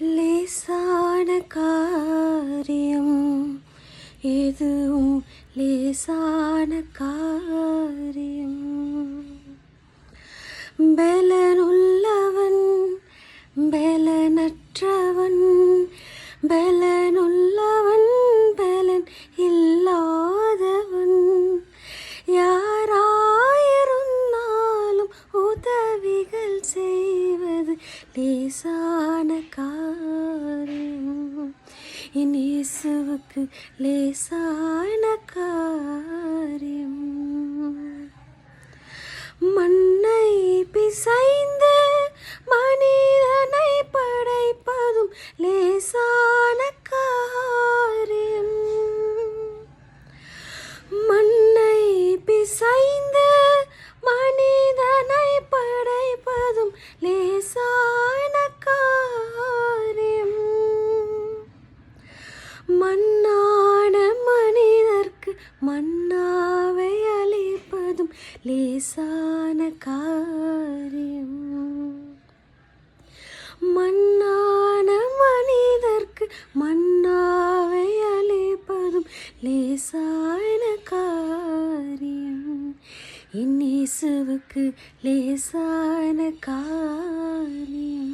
லேசான காரியம் எதுவும் லேசான காரியம். பலனுள்ளவன் பலனற்றவன், பலனுள்ளவன் பலன் இல்லாதவன், யாராயிருந்தாலும் உதவிகள் செய்வது லேசான காரியம். என் இயேசுவுக்கு லேசான காரியம். மண்ணை பிசைந்து மனிதனை படைப்பதும் லேசான காரியம். மண்ணை பிசைந்து மனிதனை படைப்பதும் லேசான காரியம். மண்ணான மனிதர்க்கு மன்னாவை அளிப்பதும் லேசான காரியம். மண்ணான மனிதர்க்கு மன்னாவை அளிப்பதும் லேசான காரியம். என் இயேசுவுக்கு லேசான காரியம்.